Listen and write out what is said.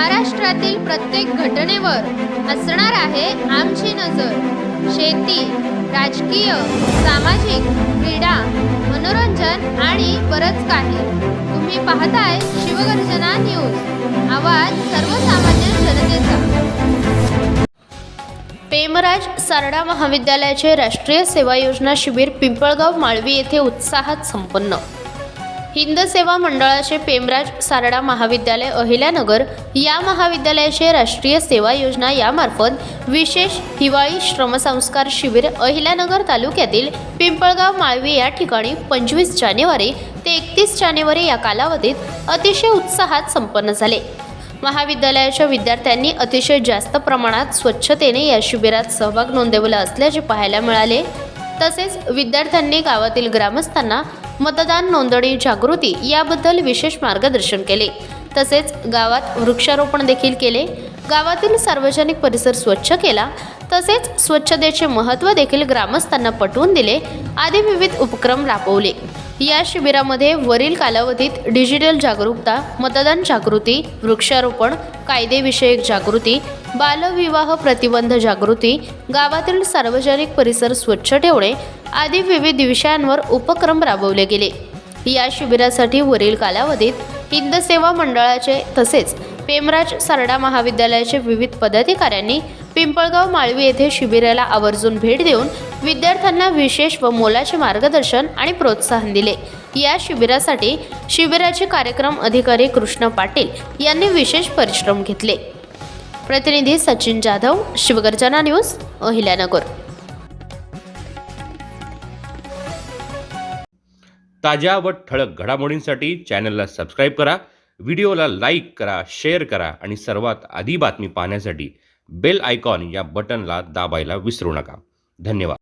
महाराष्ट्रातील प्रत्येक घटनेवर असणार आहे आमची नजर। शेती, राजकीय, सामाजिक, क्रीडा, मनोरंजन आणि बरंच काही। तुम्ही पाहताय शिवगर्जना न्यूज, आवाज सर्वसामान्य जनतेचा। पेमराज सारडा महाविद्यालयाचे राष्ट्रीय सेवा योजना शिबिर पिंपळगाव माळवी येथे उत्साहात संपन्न। हिंद सेवा मंडळाचे पेमराज सारडा महाविद्यालय अहिल्यानगर या महाविद्यालयाचे राष्ट्रीय सेवा योजना यामार्फत विशेष हिवाळी श्रमसंस्कार शिबिर अहिल्यानगर तालुक्यातील पिंपळगाव माळवी या ठिकाणी 25 जानेवारी ते 31 जानेवारी या कालावधीत अतिशय उत्साहात संपन्न झाले। महाविद्यालयाच्या विद्यार्थ्यांनी अतिशय जास्त प्रमाणात स्वच्छतेने या शिबिरात सहभाग नोंदवला असल्याचे पाहायला मिळाले। तसेच विद्यार्थ्यांनी गावातील ग्रामस्थांना मतदान नोंदणी जागृती याबद्दल विशेष मार्गदर्शन केले। तसेच गावात वृक्षारोपण देखील केले। गावातील सार्वजनिक परिसर स्वच्छ केला। तसेच स्वच्छतेचे महत्त्व देखील ग्रामस्थांना पटवून दिले आदी विविध उपक्रम राबवले। या शिबिरामध्ये वरील कालावधीत डिजिटल जागरूकता, मतदान जागृती, वृक्षारोपण, कायदेविषयक जागृती, बालविवाह प्रतिबंध जागृती, गावातील सार्वजनिक परिसर स्वच्छ ठेवणे आदी विविध विषयांवर उपक्रम राबवले गेले। या शिबिरासाठी वरील कालावधीत हिंद सेवा मंडळाचे तसेच पेमराज सारडा महाविद्यालयाचे विविध पदाधिकाऱ्यांनी पिंपळगाव माळवी येथे शिबिराला आवर्जून भेट देऊन विद्यार्थ्यांना विशेष व मोलाचे मार्गदर्शन आणि प्रोत्साहन दिले। या शिबिरासाठी शिबिराचे कार्यक्रम अधिकारी कृष्ण पाटील यांनी विशेष परिश्रम घेतले। प्रतिनिधी सचिन जाधव, शिवगर्जना न्यूज, अहिल्यानगर। ताज्या व ठळक घडामोडींसाठी चॅनलला सबस्क्राईब करा, व्हिडिओला लाईक करा, शेअर करा आणि सर्वात आधी बातमी पाहण्यासाठी बेल आयकॉन या बटनला दाबायला विसरू नका। धन्यवाद।